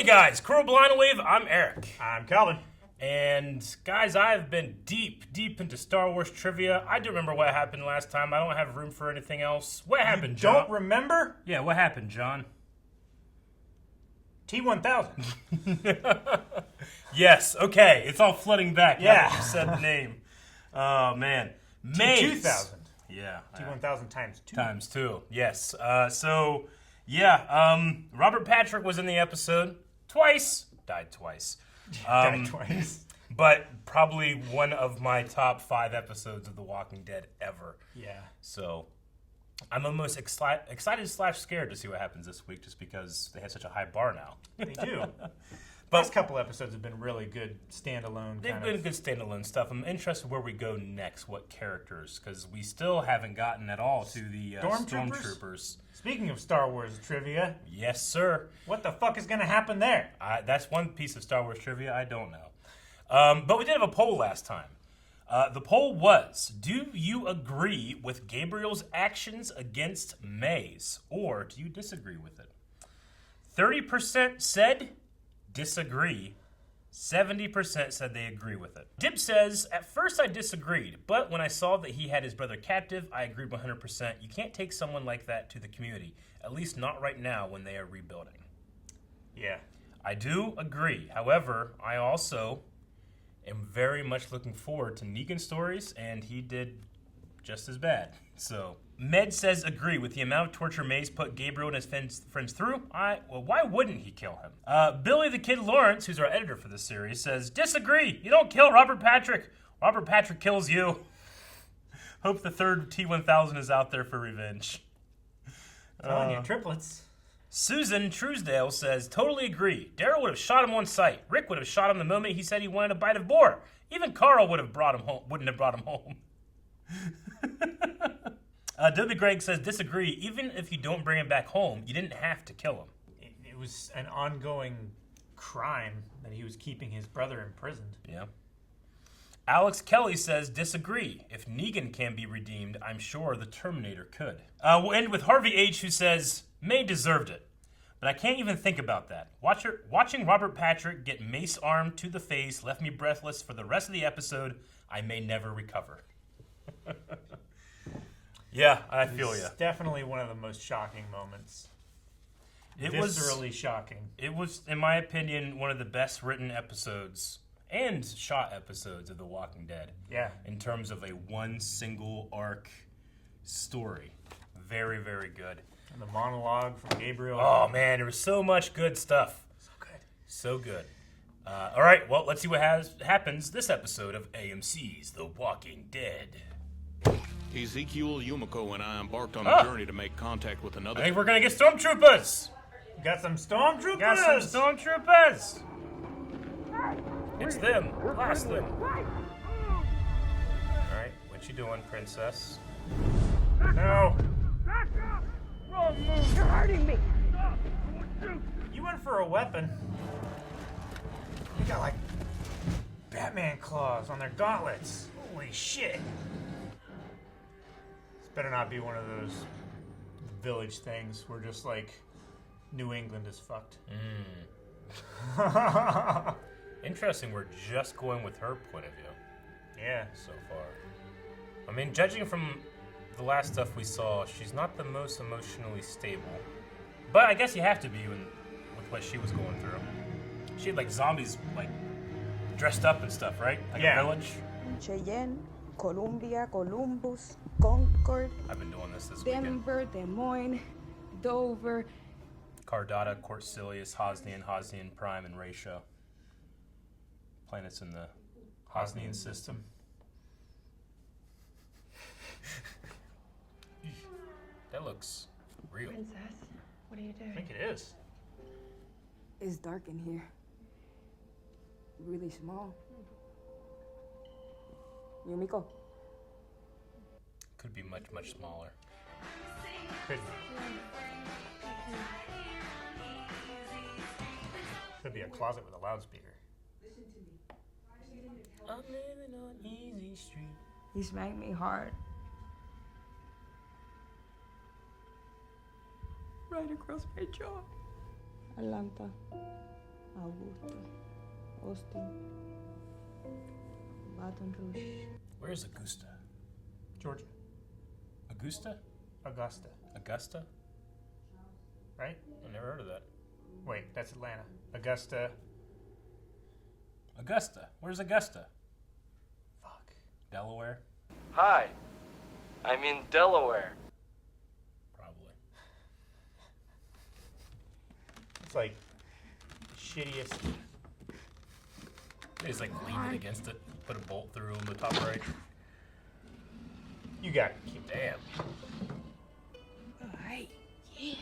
Hey guys, Crew Blind Wave, I'm Eric. I'm Calvin. And guys, I've been deep into Star Wars trivia. I don't remember what happened last time. I don't have room for anything else. What happened, John? Don't remember? Yeah, what happened, John? T-1000. Yes, okay. It's all flooding back. Yeah. Now that you said the name. Oh, man. Maze. T-2000. Yeah. T-1000 times 2. Times 2, yes. Robert Patrick was in the episode twice. Died twice. Died twice. But probably one of my top 5 episodes of The Walking Dead ever. Yeah. So I'm almost excited/scared to see what happens this week, just because they have such a high bar now. They do. But Last couple episodes have been really good standalone. They've been good standalone stuff. I'm interested where we go next, what characters, because we still haven't gotten at all to the Stormtroopers. Speaking of Star Wars trivia. Yes, sir. What the fuck is going to happen there? That's one piece of Star Wars trivia I don't know. But we did have a poll last time. The poll was, do you agree with Gabriel's actions against Maze, or do you disagree with it? 30% said disagree. 70% said they agree with it. Dib says, at first I disagreed, but when I saw that he had his brother captive, I agreed 100%. You can't take someone like that to the community, at least not right now when they are rebuilding. Yeah. I do agree. However, I also am very much looking forward to Negan's stories, and he did just as bad. So, Med says agree with the amount of torture Maze put Gabriel and his friends through. Why wouldn't he kill him? Billy the Kid Lawrence, who's our editor for this series, says disagree. You don't kill Robert Patrick. Robert Patrick kills you. Hope the third T-1000 is out there for revenge. Telling you, triplets. Susan Truesdale says, totally agree. Daryl would have shot him on sight. Rick would have shot him the moment he said he wanted a bite of boar. Even Carl wouldn't have brought him home. W. Greg says, disagree. Even if you don't bring him back home, you didn't have to kill him. It was an ongoing crime that he was keeping his brother imprisoned. Yeah. Alex Kelly says, disagree. If Negan can be redeemed, I'm sure the Terminator could. We'll end with Harvey H., who says, May deserved it. But I can't even think about that. Watching Robert Patrick get mace armed to the face left me breathless for the rest of the episode. I may never recover. Yeah, I feel you. Definitely one of the most shocking moments. It Viscerally shocking. It was, in my opinion, one of the best written episodes and shot episodes of The Walking Dead. Yeah. In terms of a one single arc story. Very, very good. And the monologue from Gabriel. Oh, man, there was so much good stuff. So good. So good. All right, well, let's see what happens this episode of AMC's The Walking Dead. Ezekiel, Yumiko, and I embarked on a journey to make contact with another... I think we're going to get stormtroopers. Got some stormtroopers. It's them. Blast them. All right, what you doing, princess? No. Back up! Wrong move! You're hurting me! Stop! I want you! You went for a weapon. You got like Batman claws on their gauntlets. Holy shit. This better not be one of those village things where just like New England is fucked. Interesting, we're just going with her point of view. Yeah. So far. I mean, judging from the last stuff we saw, she's not the most emotionally stable. But I guess you have to be with what she was going through. She had like zombies like dressed up and stuff, right? Like a village. Cheyenne, Columbia, Columbus, Concord. I've been doing this weekend. Denver, Des Moines, Dover. Cardata, Corsilius, Hosnian, Prime, and Ratio. Planets in the Hosnian system. That looks real. Princess, what are you doing? I think it is. It's dark in here. Really small. Yumiko. Could be much, much smaller. Could be a closet with a loudspeaker. I'm living on Easy Street. He smacked me hard. Right across my jaw. Atlanta. Augusto. Austin. Baton Rouge. Where's Augusta? Georgia. Augusta? Augusta. Augusta? Right? I never heard of that. Wait, that's Atlanta. Augusta. Augusta. Where's Augusta? Fuck. Delaware? Hi, I'm in Delaware. Probably. It's like the shittiest. He's like leaning against it. Put a bolt through on the top right. You got it. Keep Damn. Alright, yeah.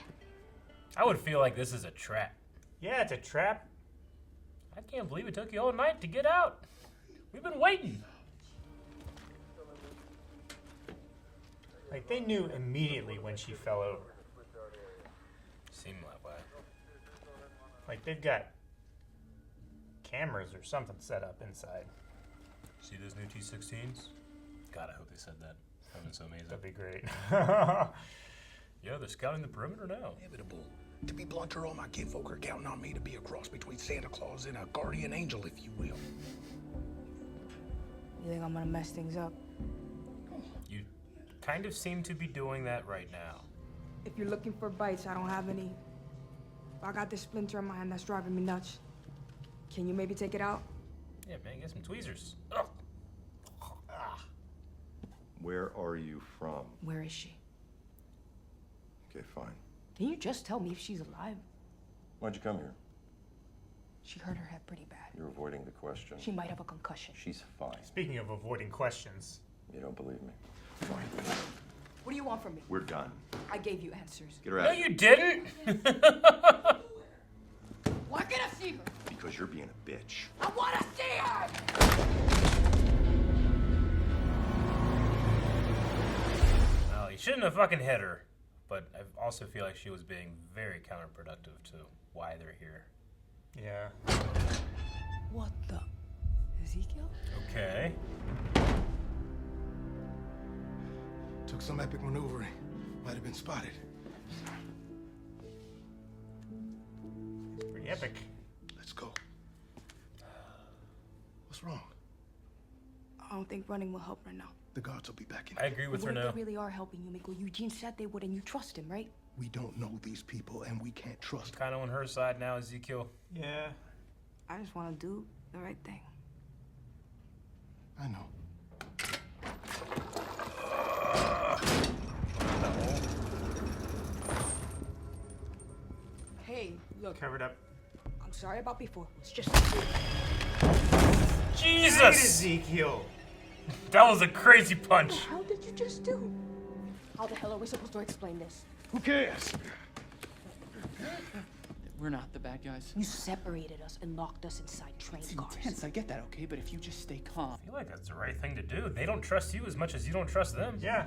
I would feel like this is a trap. Yeah, it's a trap. I can't believe it took you all night to get out. We've been waiting. Like, they knew immediately when she fell over. Seemed that way. Like, they've got cameras or something set up inside. See those new T-16s? God, I hope they said that. That would be so amazing. That'd be great. Yeah, they're scouting the perimeter now. Inevitable. To be blunter, all my kinfolk are counting on me to be a cross between Santa Claus and a guardian angel, if you will. You think I'm gonna mess things up? You kind of seem to be doing that right now. If you're looking for bites, I don't have any. I got this splinter in my hand that's driving me nuts. Can you maybe take it out? Yeah, man, get some tweezers. Ugh. Where are you from? Where is she? Okay, fine. Can you just tell me if she's alive? Why'd you come here? She hurt her head pretty bad. You're avoiding the question. She might have a concussion. She's fine. Speaking of avoiding questions. You don't believe me? Fine. What do you want from me? We're done. I gave you answers. Get her out No, of here. you didn't. Why can't I see her? Because you're being a bitch. I want to see her! Well, you shouldn't have fucking hit her. But I also feel like she was being very counterproductive to why they're here. Yeah. What the? Ezekiel? Okay. Took some epic maneuvering. Might have been spotted. It's pretty epic. Let's go. What's wrong? I don't think running will help right now. The guards will be back in. I agree with her What if now. they really are helping you, Miko? Eugene said they would, and you trust him, right? We don't know these people, and we can't trust them. Kind of on her side now, Ezekiel. Yeah. I just want to do the right thing. I know. Hey, look, Covered up. I'm sorry about before. It's just... Right, Jesus! Ezekiel. That was a crazy punch. How did you just do? How the hell are we supposed to explain this? Who cares? We're not the bad guys. You separated us and locked us inside train It's cars. intense, I get that, okay? But if you just stay calm. I feel like that's the right thing to do. They don't trust you as much as you don't trust them. Yeah.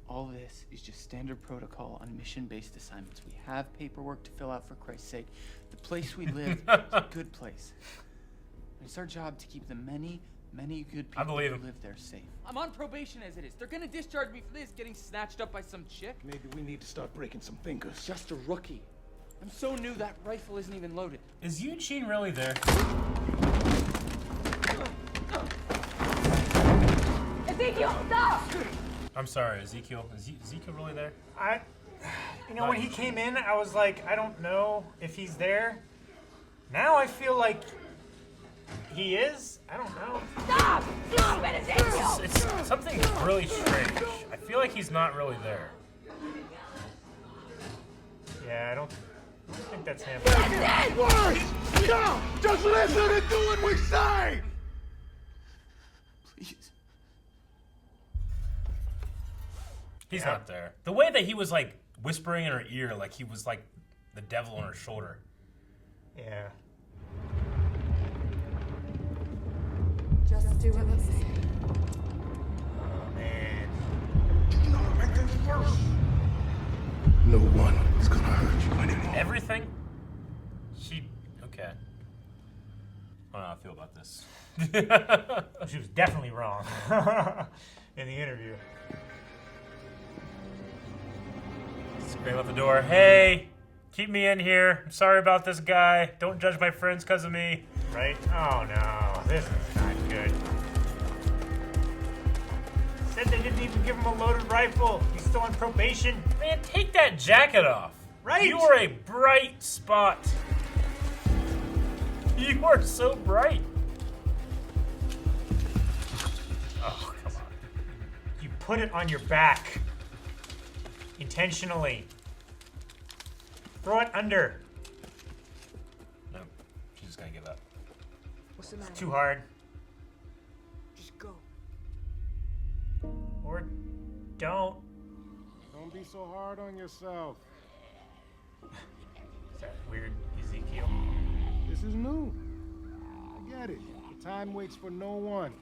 All this is just standard protocol on mission-based assignments. We have paperwork to fill out, for Christ's sake. The place we live is a good place. It's our job to keep the many good people believe who him. live there safe. I'm on probation as it is. They're gonna discharge me for this, getting snatched up by some chick. Maybe we need to start breaking some fingers. Just a rookie. I'm so new that rifle isn't even loaded. Is Eugene really there? Ezekiel, stop! I'm sorry, Ezekiel. Is Ezekiel really there? You know, when he came in, I was like, I don't know if he's there. Now I feel like he is. I don't know. Stop! Stop it, Ezekiel! It's something really strange. I feel like he's not really there. Yeah, I don't think that's him. Words! No! Just listen and do what we say! Please. He's not there. The way that he was like whispering in her ear, like he was like the devil on her shoulder. Yeah. Just do what I say. Oh, man. You know what makes it worse? No one is gonna hurt you anymore. Everything? Okay. I don't know how I feel about this. She was definitely wrong in the interview. Scream out the door. Hey! Keep me in here. I'm sorry about this guy. Don't judge my friends because of me. Right? Oh no, this is not good. Said they didn't even give him a loaded rifle. He's still on probation. Man, take that jacket off. Right? You are a bright spot. You are so bright. Oh, come on. You put it on your back. Intentionally. Throw it under. No, she's just gonna give up. What's the matter? Too hard. Just go. Or don't. Don't be so hard on yourself. Is that weird, Ezekiel? This is new. I get it. The time waits for no one.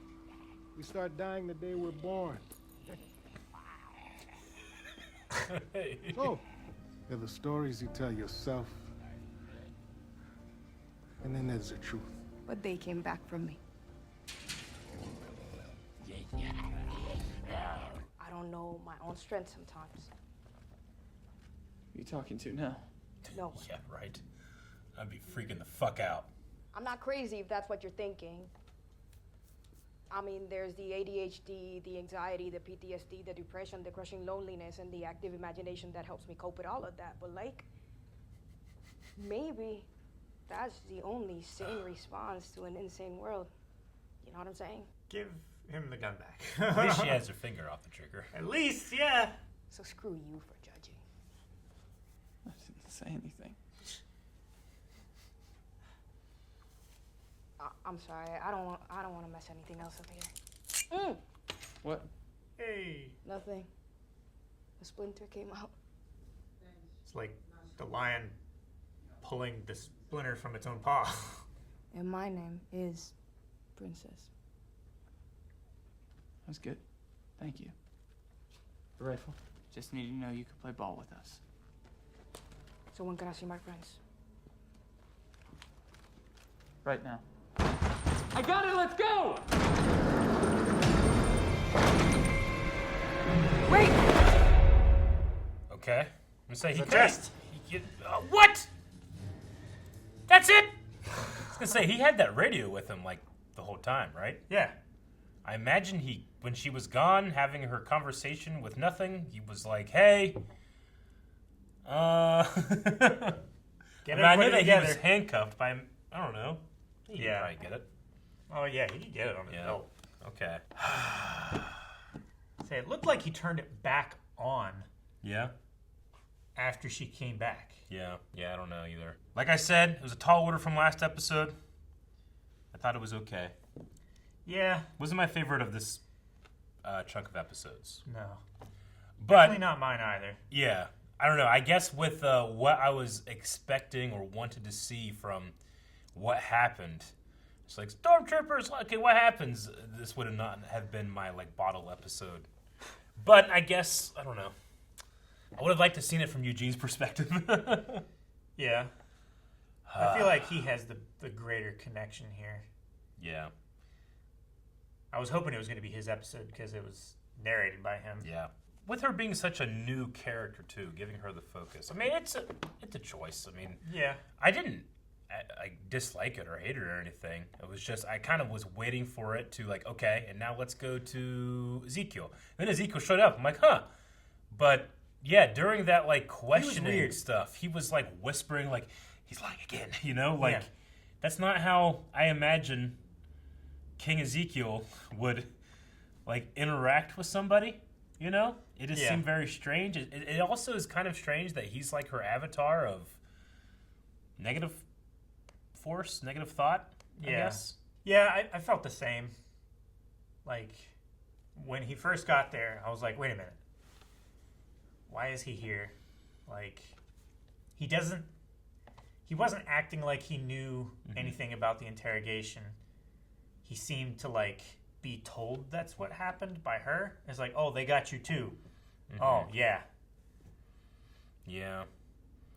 We start dying the day we're born. So, there are the stories you tell yourself. And then there's the truth. But they came back from me. I don't know my own strength sometimes. Who you talking to now? No. Yeah, right. I'd be freaking the fuck out. I'm not crazy if that's what you're thinking. I mean, there's the ADHD, the anxiety, the PTSD, the depression, the crushing loneliness, and the active imagination that helps me cope with all of that. But, like, maybe that's the only sane response to an insane world. You know what I'm saying? Give him the gun back. At least she has her finger off the trigger. At least, yeah. So screw you for judging. I didn't say anything. I'm sorry. I don't want to mess anything else up here. What? Hey. Nothing. The splinter came out. It's like the lion pulling the splinter from its own paw. And my name is Princess. That's good. Thank you. The rifle. Just needed to know you could play ball with us. So when can I see my friends? Right now. I got it, let's go! Wait! Okay. I'm gonna say he The could. chest. What? That's it? I was gonna say he had that radio with him like the whole time, right? Yeah. I imagine when she was gone, having her conversation with nothing, he was like, "Hey, Get I knew everybody that together. he was handcuffed by, I don't know. He Yeah. could probably get it. Oh yeah, he could get it on his belt. Okay. Say it looked like he turned it back on Yeah. after she came back. Yeah. I don't know either. Like I said, it was a tall order from last episode. I thought it was okay. Yeah. Wasn't my favorite of this chunk of episodes. No. But Definitely not mine either. yeah, I don't know. I guess with what I was expecting or wanted to see from what happened, it's like stormtroopers. Okay, what happens? This would not have been my like bottle episode. But I guess I don't know. I would have liked to seen it from Eugene's perspective. Yeah. I feel like he has the greater connection here. Yeah, I was hoping it was going to be his episode because it was narrated by him. yeah. With her being such a new character too, giving her the focus. I mean, it's a choice. I mean, Yeah. I didn't I dislike it or hate it or anything. It was just I kind of was waiting for it to like, okay, and now let's go to Ezekiel. Then Ezekiel showed up. I'm like, huh. But yeah, during that like questioning weird. stuff, he was like whispering, like he's lying again. You know, like Yeah. that's not how I imagine King Ezekiel would like interact with somebody. You know, it just Yeah. seemed very strange. It also is kind of strange that he's like her avatar of negative force, negative thought, I Yeah. guess. Yeah, I felt the same. Like, when he first got there, I was like, wait a minute. Why is he here? Like, he wasn't acting like he knew anything about the interrogation. He seemed to, like, be told that's what happened by her. It's like, oh, they got you too. Oh, yeah. Yeah.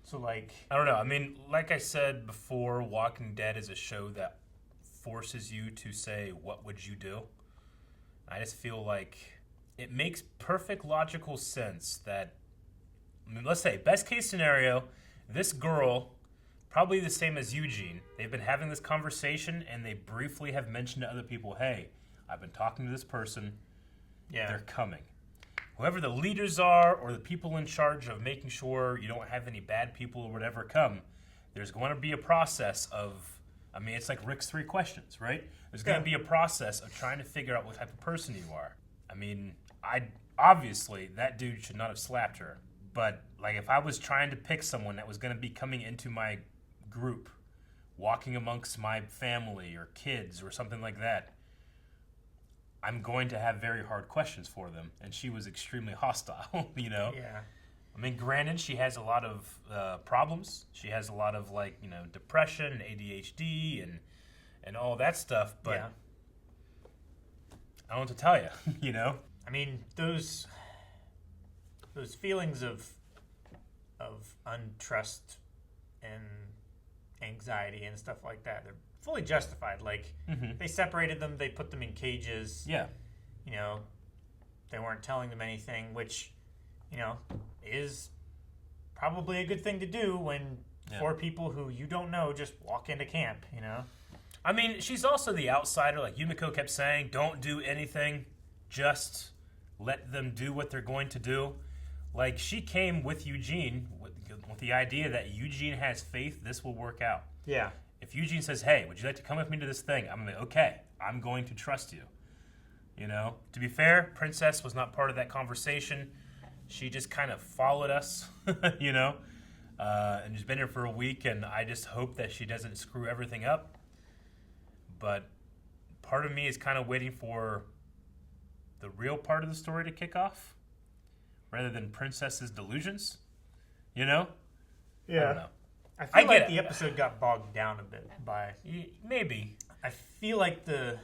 So, like, I don't know. I mean, like I said before, Walking Dead is a show that forces you to say, what would you do? I just feel like it makes perfect logical sense that, I mean, let's say, best case scenario, This girl, probably the same as Eugene, they've been having this conversation and they briefly have mentioned to other people, hey, I've been talking to this person. Yeah. They're coming. Whoever the leaders are or the people in charge of making sure you don't have any bad people or whatever come, there's going to be a process of, I mean, it's like Rick's 3 questions, right? There's going to be a process of trying to figure out what type of person you are. I mean, obviously, that dude should not have slapped her. But, like, if I was trying to pick someone that was going to be coming into my group, walking amongst my family or kids or something like that, I'm going to have very hard questions for them. And she was extremely hostile, you know? Yeah. I mean, granted, she has a lot of problems. She has a lot of, like, you know, depression and ADHD and all that stuff. But Yeah. I don't know what to tell you, you know? I mean, those feelings of untrust and anxiety and stuff like that, they're fully justified. Like, they separated them, they put them in cages. Yeah. You know, they weren't telling them anything, which, you know, is probably a good thing to do when 4 people who you don't know just walk into camp, you know? I mean, she's also the outsider. Like Yumiko kept saying, don't do anything. Just let them do what they're going to do. Like, she came with Eugene with the idea that Eugene has faith this will work out. Yeah. If Eugene says, hey, would you like to come with me to this thing? I'm like, okay, I'm going to trust you. You know? To be fair, Princess was not part of that conversation. She just kind of followed us, you know? And she's been here for a week, and I just hope that she doesn't screw everything up. But part of me is kind of waiting for the real part of the story to kick off rather than Princess's delusions, you know? Yeah. I don't know. I feel I like get the it. episode got bogged down a bit by... Maybe. I feel like the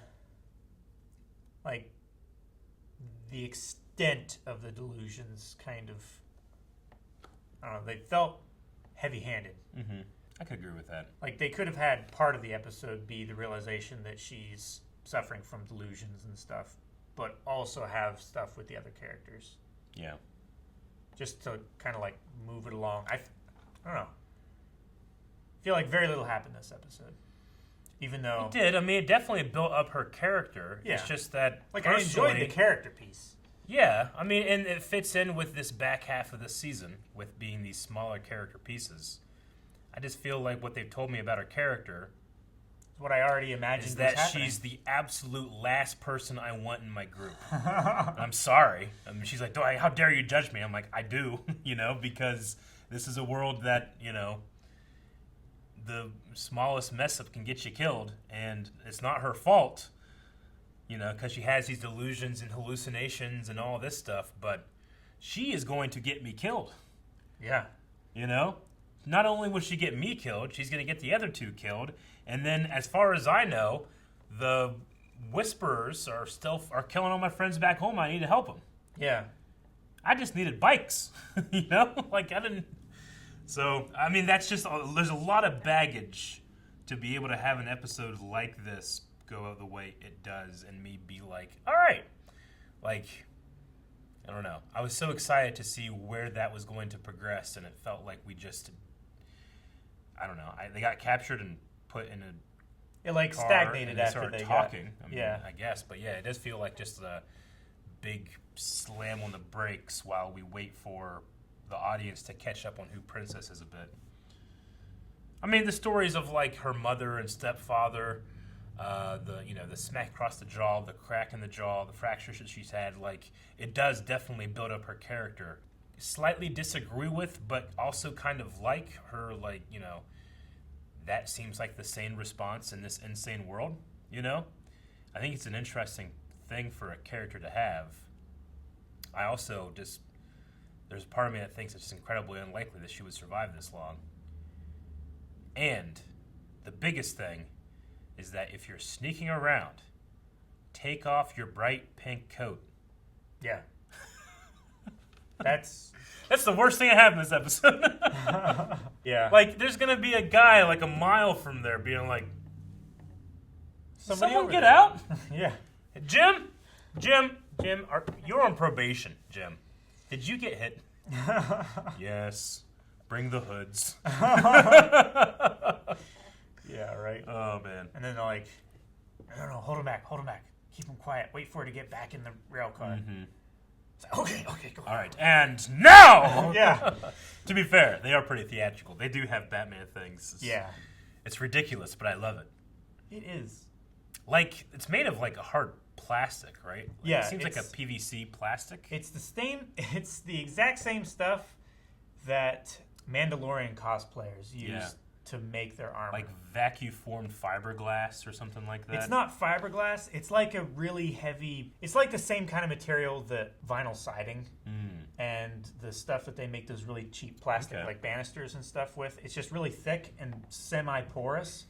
extent of the delusions kind of... I don't know, they felt heavy-handed. Mm-hmm. I could agree with that. Like, they could have had part of the episode be the realization that she's suffering from delusions and stuff, but also have stuff with the other characters. Yeah. Just to kind of, like, move it along. I don't know. I feel like very little happened this episode. Even though... It did. I mean, it definitely built up her character. Yeah. It's just that Like, I enjoyed the character piece. Yeah. I mean, and it fits in with this back half of the season with being these smaller character pieces. I just feel like what they've told me about her character What I already imagined is was that happening. she's the absolute last person I want in my group. I'm sorry. I mean, she's like, how dare you judge me? I'm like, I do, you know, because this is a world that, you know, the smallest mess up can get you killed, and it's not her fault, you know, because she has these delusions and hallucinations and all this stuff, but she is going to get me killed. Yeah. You know? Not only will she get me killed, she's going to get the other 2 killed, and then, as far as I know, the Whisperers are killing all my friends back home. I need to help them. Yeah. I just needed bikes, you know? Like, I didn't... So, I mean, that's just... There's a lot of baggage to be able to have an episode like this go the way it does and me be like, all right. Like, I don't know. I was so excited to see where that was going to progress, and it felt like we just... I don't know. They got captured and put in a It, like, car stagnated and after started they talking. got... I mean, yeah. I guess. But, yeah, it does feel like just a big slam on the brakes while we wait for the audience to catch up on who Princess is a bit. I mean, the stories of, like, her mother and stepfather, the smack across the jaw, the crack in the jaw, the fractures that she's had, like, it does definitely build up her character. Slightly disagree with, but also kind of like her, like, you know, that seems like the sane response in this insane world, you know? I think it's an interesting thing for a character to have. I also just... There's a part of me that thinks it's incredibly unlikely that she would survive this long. And the biggest thing is that if you're sneaking around, take off your bright pink coat. Yeah. That's the worst thing I have in this episode. yeah. Like, there's going to be a guy like a mile from there being like, Somebody someone over get there." out? Yeah. Jim, you're on probation, Jim. Did you get hit? Yes. Bring the hoods. Yeah, right. Oh, man. And then they're like, no, hold him back. Keep him quiet. Wait for it to get back in the rail car. Mm-hmm. It's like, okay, go. All right, and now! Yeah. To be fair, they are pretty theatrical. They do have Batman things. Yeah. It's ridiculous, but I love it. It is. Like, it's made of, like, a hard plastic, right? Like, Yeah. It seems like a PVC plastic. It's the exact same stuff that Mandalorian cosplayers use to make their armor. Like vacuum-formed fiberglass or something like that. It's not fiberglass. It's like a really heavy... It's like the same kind of material that vinyl siding and the stuff that they make those really cheap plastic like banisters and stuff with. It's just really thick and semi-porous.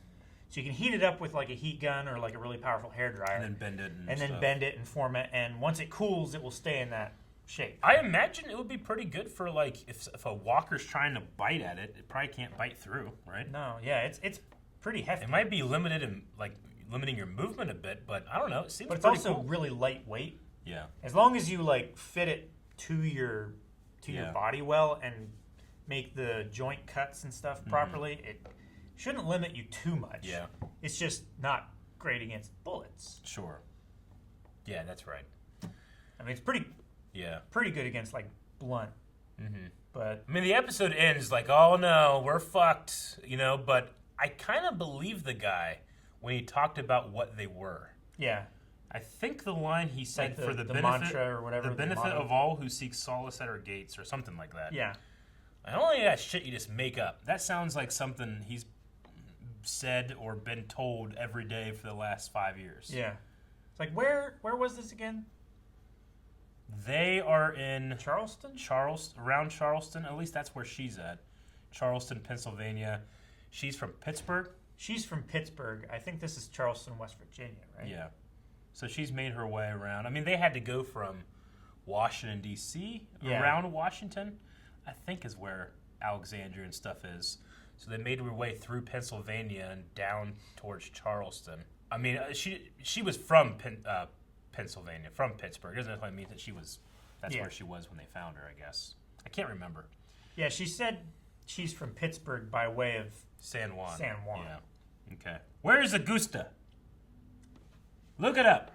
So you can heat it up with like a heat gun or like a really powerful hairdryer. And then bend it and then bend it and form it. And once it cools, it will stay in that shape. I imagine it would be pretty good for like if a walker's trying to bite at it, it probably can't bite through, right? No, yeah, it's pretty hefty. It might be limited in like limiting your movement a bit, but I don't know. It seems but it's pretty also cool. really lightweight. Yeah. As long as you like fit it to your body well and make the joint cuts and stuff properly, it shouldn't limit you too much. Yeah. It's just not great against bullets. Sure. Yeah, that's right. I mean, it's pretty good against like blunt. But I mean, the episode ends like, oh no, we're fucked, you know. But I kind of believe the guy when he talked about what they were. Yeah. I think the line he said Like for the benefit, mantra or whatever, the the benefit motto. of all who seek solace at our gates, or something like that. Yeah. I don't think that shit you just make up. That sounds like something he's said or been told every day for the last 5 years. Yeah. It's like where was this again? They are in Charleston? Around Charleston. At least that's where she's at. Charleston, Pennsylvania. She's from Pittsburgh. She's from Pittsburgh. I think this is Charleston, West Virginia, right? Yeah. So she's made her way around. I mean, they had to go from Washington, D.C., around Washington, I think is where Alexandria and stuff is. So they made their way through Pennsylvania and down towards Charleston. I mean, she was from Pennsylvania, from Pittsburgh. It doesn't necessarily mean that that's where she was when they found her, I guess. I can't remember. Yeah, she said she's from Pittsburgh by way of San Juan. Yeah. Okay. Where is Augusta? Look it up.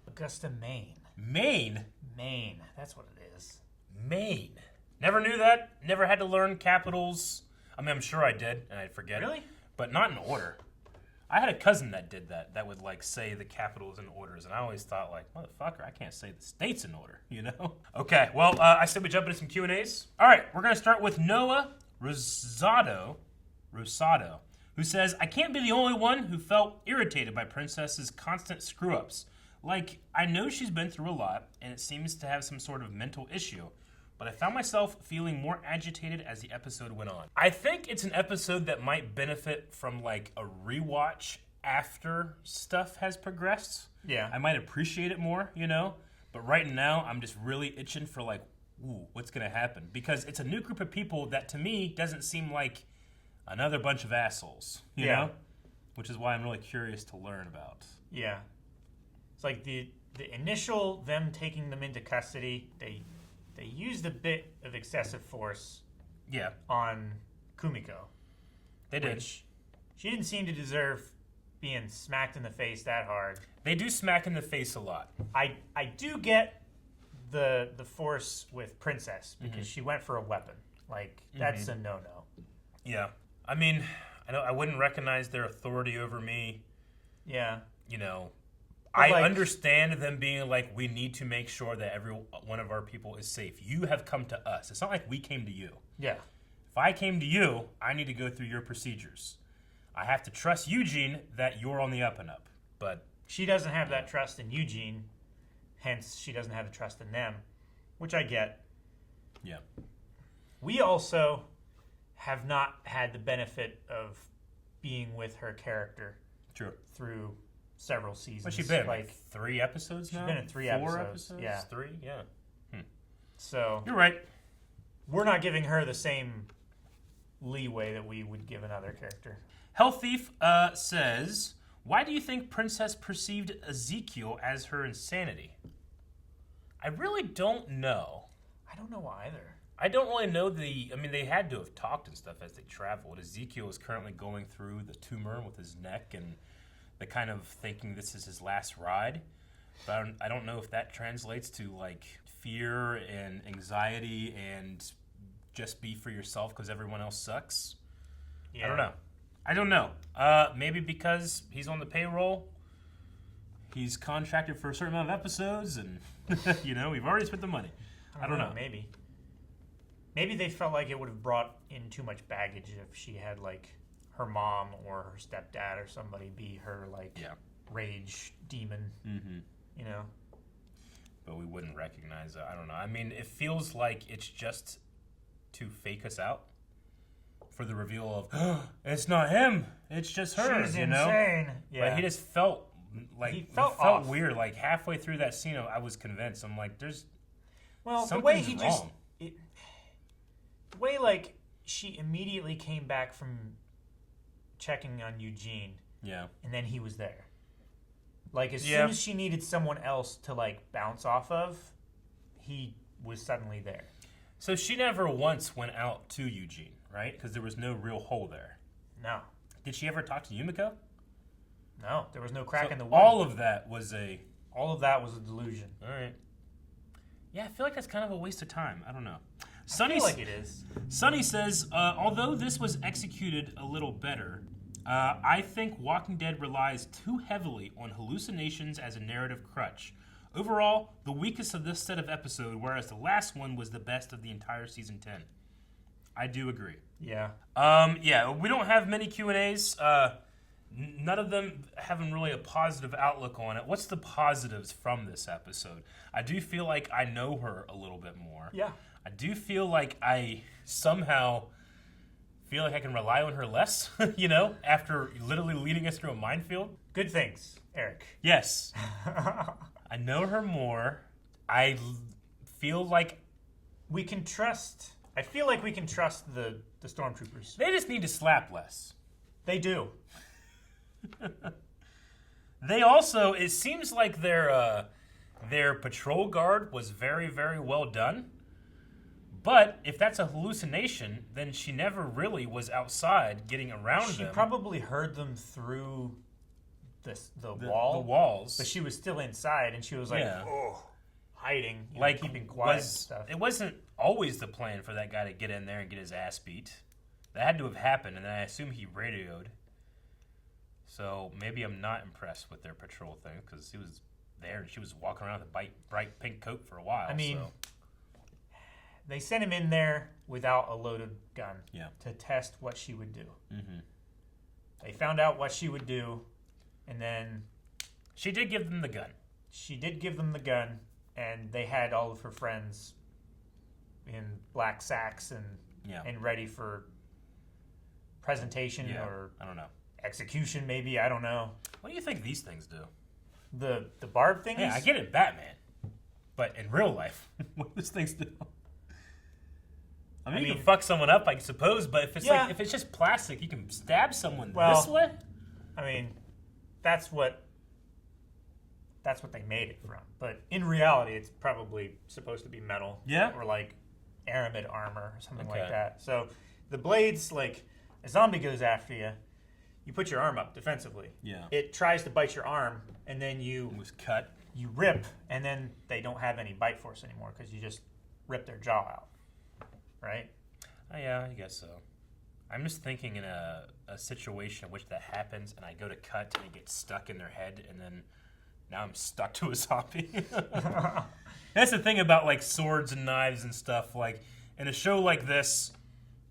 Augusta, Maine. Maine? Maine. That's what it is. Maine. Never knew that. Never had to learn capitals. I mean, I'm sure I did, and I'd forget. Really? But not in order. I had a cousin that did that. That would like say the capitals in orders, and I always thought like, motherfucker, I can't say the states in order, you know? Okay, well, I said we jump into some Q&As. All right, we're gonna start with Noah Rosado, who says, I can't be the only one who felt irritated by Princess's constant screw-ups. Like, I know she's been through a lot, and it seems to have some sort of mental issue, but I found myself feeling more agitated as the episode went on. I think it's an episode that might benefit from, like, a rewatch after stuff has progressed. Yeah. I might appreciate it more, you know? But right now, I'm just really itching for, like, ooh, what's going to happen? Because it's a new group of people that, to me, doesn't seem like another bunch of assholes, you know? Which is why I'm really curious to learn about. Yeah. It's like the initial them taking them into custody, they used a bit of excessive force on Kumiko. They did. Which she didn't seem to deserve being smacked in the face that hard. They do smack in the face a lot. I do get the force with Princess because she went for a weapon. Like, that's a no-no. Yeah. I mean, I wouldn't recognize their authority over me. Yeah. You know, But I like, understand them being like, we need to make sure that every one of our people is safe. You have come to us. It's not like we came to you. Yeah. If I came to you, I need to go through your procedures. I have to trust Eugene that you're on the up and up. But she doesn't have that trust in Eugene, hence she doesn't have the trust in them, which I get. Yeah. We also have not had the benefit of being with her character through several seasons. What's she been? Like 3 episodes now? She's been in 3 4 episodes. Yeah. 3? Yeah. So you're right. We're not giving her the same leeway that we would give another character. Hell Thief says, why do you think Princess perceived Ezekiel as her insanity? I really don't know. I don't know either. I don't really know I mean, they had to have talked and stuff as they traveled. Ezekiel is currently going through the tumor with his neck, and they're kind of thinking this is his last ride. But I don't know if that translates to, like, fear and anxiety and just be for yourself because everyone else sucks. Yeah. I don't know. Maybe because he's on the payroll, he's contracted for a certain amount of episodes, and, we've already spent the money. I don't know. Maybe they felt like it would have brought in too much baggage if she had, like, her mom or her stepdad or somebody be her, like, rage demon, But we wouldn't recognize it. I don't know. I mean, it feels like it's just to fake us out for the reveal of, it's not him, it's just her, She's insane. Yeah. But he just felt like, He felt it felt off. weird. Like, halfway through that scene, I was convinced. I'm like, there's Well, the something's way he wrong. the way, like, she immediately came back from checking on Eugene, Yeah. and then he was there. Like, as Yeah. soon as she needed someone else to, like, bounce off of, he was suddenly there. So she never once went out to Eugene, right? Because there was no real hole there. No. Did she ever talk to Yumiko? No, there was no crack So in the wood. all of that was a delusion. All right. Yeah, I feel like that's kind of a waste of time. I don't know. I feel like it is. Sonny says, although this was executed a little better, I think Walking Dead relies too heavily on hallucinations as a narrative crutch. Overall, the weakest of this set of episodes, whereas the last one was the best of the entire season 10. I do agree. Yeah. We don't have many Q&As. None of them having really a positive outlook on it. What's the positives from this episode? I do feel like I know her a little bit more. Yeah. I do feel like I somehow feel like I can rely on her less, after literally leading us through a minefield. Good things, Eric. Yes. I know her more. Feel like we can trust. I feel like we can trust the stormtroopers. They just need to slap less. They do. They also, it seems like their patrol guard was very, very well done. But if that's a hallucination, then she never really was outside getting around them. She probably heard them through the wall. The walls. But she was still inside, and she was like, hiding, keeping quiet and stuff. It wasn't always the plan for that guy to get in there and get his ass beat. That had to have happened, and then I assume he radioed. So maybe I'm not impressed with their patrol thing, because he was there and she was walking around with a bright pink coat for a while. I mean, they sent him in there without a loaded gun to test what she would do. Mm-hmm. They found out what she would do, and then she did give them the gun. She did give them the gun, and they had all of her friends in black sacks and ready for presentation or I don't know, execution maybe. I don't know. What do you think these things do? The barb things? Yeah, I get it, Batman, but in real life, what do these things do? I mean, you can fuck someone up, I suppose, but if it's if it's just plastic, you can stab someone this way. I mean, that's what they made it from. But in reality, it's probably supposed to be metal, or like aramid armor or something like that. So the blades, like a zombie goes after you, you put your arm up defensively. Yeah. It tries to bite your arm, and then you cut. You rip, and then they don't have any bite force anymore because you just rip their jaw out. Right? Yeah, I guess so. I'm just thinking in a situation in which that happens and I go to cut and it gets stuck in their head and then now I'm stuck to a zombie. That's the thing about like swords and knives and stuff. Like in a show like this,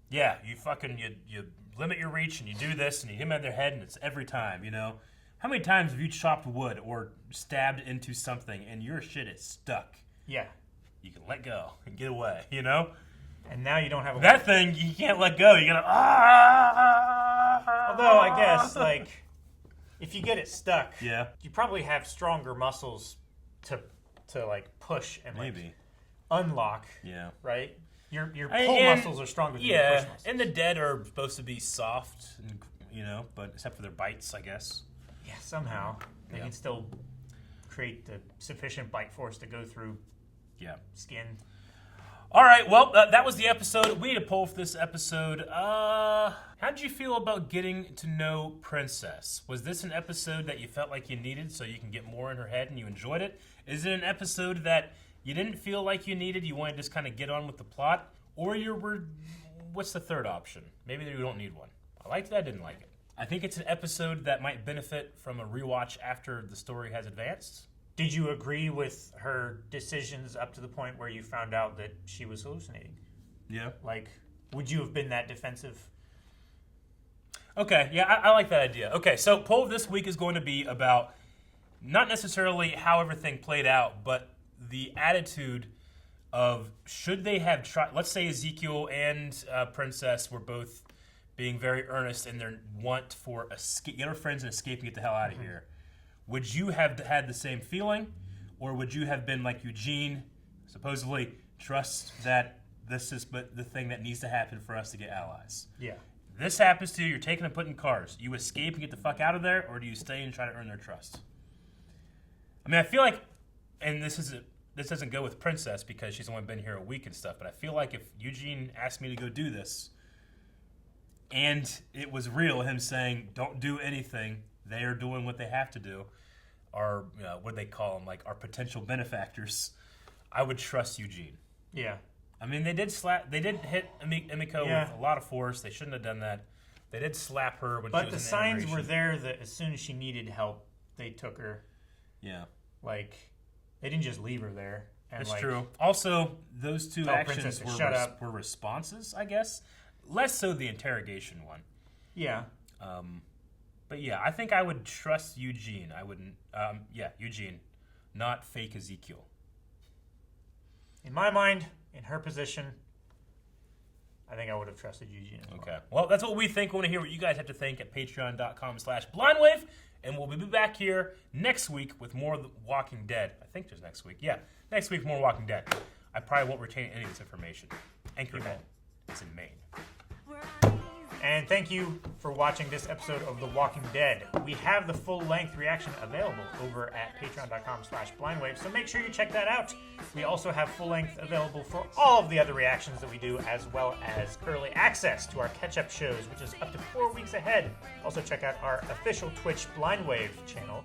you limit your reach and you do this and you hit them at their head and it's every time, How many times have you chopped wood or stabbed into something and your shit is stuck? Yeah. You can let go and get away, And now you don't have a that thing. You can't let go. You gotta. Although I guess like if you get it stuck, you probably have stronger muscles to like push and maybe like unlock. Yeah. Right. Your pull muscles are stronger than your push muscles. And the dead are supposed to be soft, and, but except for their bites, I guess. Yeah. Somehow they can still create the sufficient bite force to go through. Yeah. Skin. All right, well, that was the episode. We need a poll for this episode. How did you feel about getting to know Princess? Was this an episode that you felt like you needed so you can get more in her head and you enjoyed it? Is it an episode that you didn't feel like you needed, you want to just kind of get on with the plot? Or what's the third option? Maybe you don't need one. I liked it, I didn't like it. I think it's an episode that might benefit from a rewatch after the story has advanced. Did you agree with her decisions up to the point where you found out that she was hallucinating? Yeah. Like, would you have been that defensive? Okay, yeah, I like that idea. Okay, so poll this week is going to be about not necessarily how everything played out, but the attitude of should they have tried. Let's say Ezekiel and Princess were both being very earnest in their want for get her friends and escape and get the hell out of here. Would you have had the same feeling, or would you have been like Eugene, supposedly trust that this is but the thing that needs to happen for us to get allies? Yeah. This happens to you, you're taken and put in cars. You escape and get the fuck out of there, or do you stay and try to earn their trust? I mean, I feel like, and this doesn't go with Princess because she's only been here a week and stuff, but I feel like if Eugene asked me to go do this, and it was real, him saying, don't do anything, they are doing what they have to do, are, what do they call them, like our potential benefactors, I would trust Eugene. Yeah. I mean, they did hit Emiko with a lot of force. They shouldn't have done that. They did slap her when she was in But the signs animation. were there that as soon as she needed help, they took her. Yeah. Like, they didn't just leave her there. And That's true. Also, those two actions Princess, were responses, I guess. Less so the interrogation one. Yeah. But yeah, I think I would trust Eugene. I wouldn't. Eugene, not fake Ezekiel. In my mind, in her position, I think I would have trusted Eugene as well. Okay. Well, that's what we think. We want to hear what you guys have to think at patreon.com/blindwave. And we'll be back here next week with more of The Walking Dead. I think there's next week. Yeah, next week, more Walking Dead. I probably won't retain any of this information. Anchorman. It's in Maine. And thank you for watching this episode of The Walking Dead. We have the full-length reaction available over at patreon.com/blindwave, so make sure you check that out. We also have full-length available for all of the other reactions that we do, as well as early access to our catch-up shows, which is up to 4 weeks ahead. Also check out our official Twitch Blindwave channel.